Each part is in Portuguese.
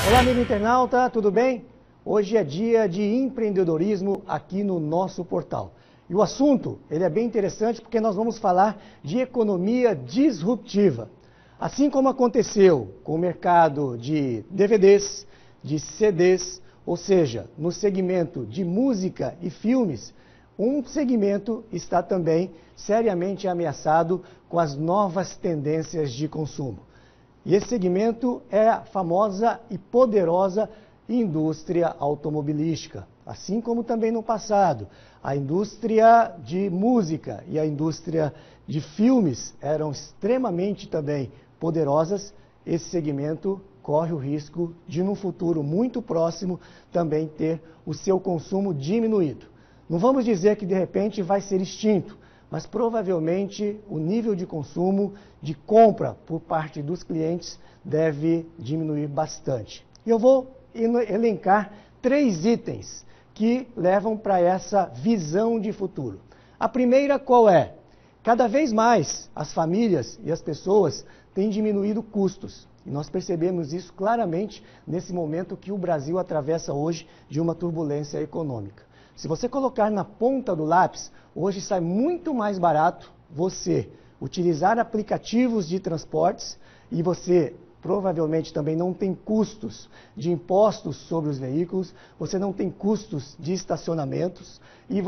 Olá, amigo internauta, tudo bem? Hoje é dia de empreendedorismo aqui no nosso portal. E o assunto, ele é bem interessante porque nós vamos falar de economia disruptiva. Assim como aconteceu com o mercado de DVDs, de CDs, ou seja, no segmento de música e filmes, um segmento está também seriamente ameaçado com as novas tendências de consumo. E esse segmento é a famosa e poderosa indústria automobilística. Assim como também no passado, a indústria de música e a indústria de filmes eram extremamente também poderosas, esse segmento corre o risco de, num futuro muito próximo, também ter o seu consumo diminuído. Não vamos dizer que de repente vai ser extinto, mas provavelmente o nível de consumo, de compra por parte dos clientes deve diminuir bastante. E eu vou elencar 3 itens que levam para essa visão de futuro. A primeira qual é? Cada vez mais as famílias e as pessoas têm diminuído custos. E nós percebemos isso claramente nesse momento que o Brasil atravessa hoje de uma turbulência econômica. Se você colocar na ponta do lápis, hoje sai muito mais barato você utilizar aplicativos de transportes e você provavelmente também não tem custos de impostos sobre os veículos, você não tem custos de estacionamentos e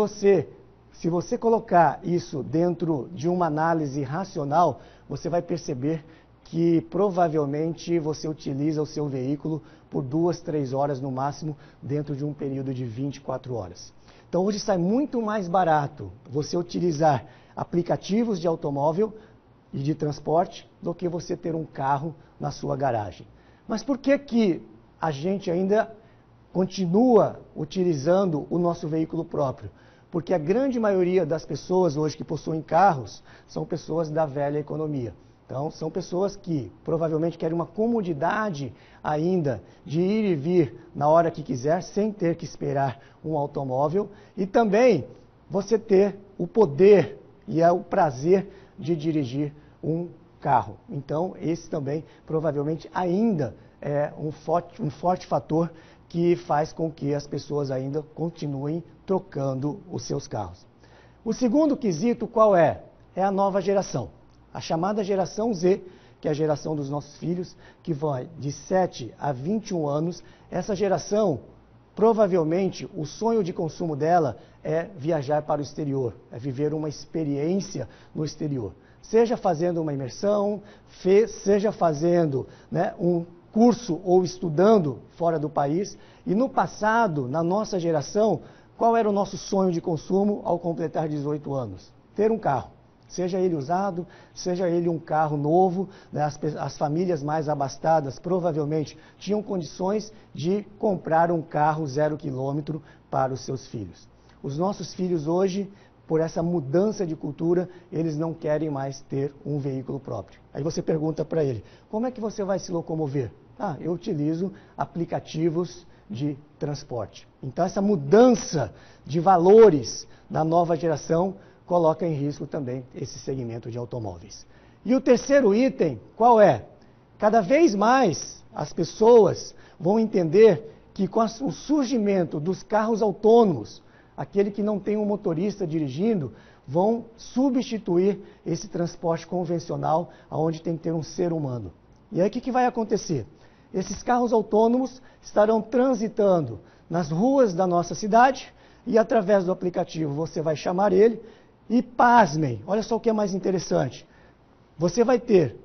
se você colocar isso dentro de uma análise racional, você vai perceber que provavelmente você utiliza o seu veículo por 2, 3 horas no máximo dentro de um período de 24 horas. Então hoje sai muito mais barato você utilizar aplicativos de automóvel e de transporte do que você ter um carro na sua garagem. Mas por que a gente ainda continua utilizando o nosso veículo próprio? Porque a grande maioria das pessoas hoje que possuem carros são pessoas da velha economia. Então, são pessoas que provavelmente querem uma comodidade ainda de ir e vir na hora que quiser, sem ter que esperar um automóvel. E também você ter o poder e o prazer de dirigir um carro. Então, esse também provavelmente ainda é um forte fator que faz com que as pessoas ainda continuem trocando os seus carros. O segundo quesito qual é? É a nova geração. A chamada geração Z, que é a geração dos nossos filhos, que vai de 7 a 21 anos. Essa geração, provavelmente, o sonho de consumo dela é viajar para o exterior, é viver uma experiência no exterior. Seja fazendo uma imersão, seja fazendo um curso ou estudando fora do país. E no passado, na nossa geração, qual era o nosso sonho de consumo ao completar 18 anos? Ter um carro. Seja ele usado, seja ele um carro novo, as famílias mais abastadas provavelmente tinham condições de comprar um carro 0 km para os seus filhos. Os nossos filhos hoje, por essa mudança de cultura, eles não querem mais ter um veículo próprio. Aí você pergunta para ele, como é que você vai se locomover? Ah, eu utilizo aplicativos de transporte. Então essa mudança de valores da nova geração coloca em risco também esse segmento de automóveis. E o terceiro item, qual é? Cada vez mais as pessoas vão entender que com o surgimento dos carros autônomos, aquele que não tem um motorista dirigindo, vão substituir esse transporte convencional, onde tem que ter um ser humano. E aí o que vai acontecer? Esses carros autônomos estarão transitando nas ruas da nossa cidade e através do aplicativo você vai chamar ele. E pasmem, olha só o que é mais interessante. Você vai ter,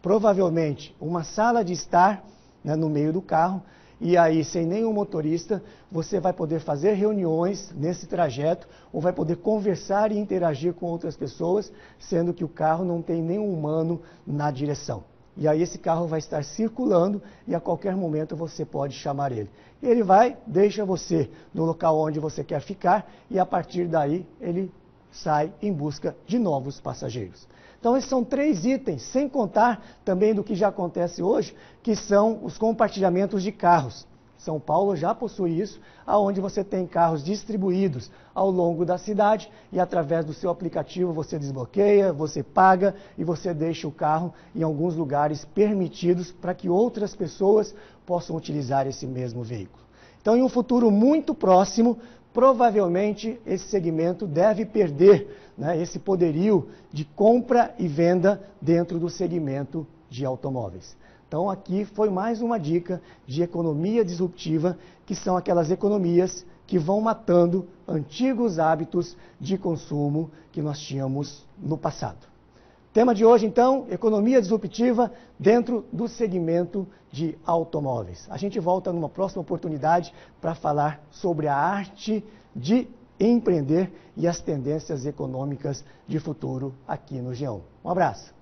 provavelmente, uma sala de estar no meio do carro, e aí, sem nenhum motorista, você vai poder fazer reuniões nesse trajeto, ou vai poder conversar e interagir com outras pessoas, sendo que o carro não tem nenhum humano na direção. E aí esse carro vai estar circulando e a qualquer momento você pode chamar ele. Ele vai, deixa você no local onde você quer ficar, e a partir daí ele sai em busca de novos passageiros. Então esses são 3 itens, sem contar também do que já acontece hoje, que são os compartilhamentos de carros. São Paulo já possui isso, aonde você tem carros distribuídos ao longo da cidade e através do seu aplicativo você desbloqueia, você paga e você deixa o carro em alguns lugares permitidos para que outras pessoas possam utilizar esse mesmo veículo. Então, em um futuro muito próximo, provavelmente esse segmento deve perder, né, esse poderio de compra e venda dentro do segmento de automóveis. Então aqui foi mais uma dica de economia disruptiva, que são aquelas economias que vão matando antigos hábitos de consumo que nós tínhamos no passado. Tema de hoje, então, economia disruptiva dentro do segmento de automóveis. A gente volta numa próxima oportunidade para falar sobre a arte de empreender e as tendências econômicas de futuro aqui no G1. Um abraço.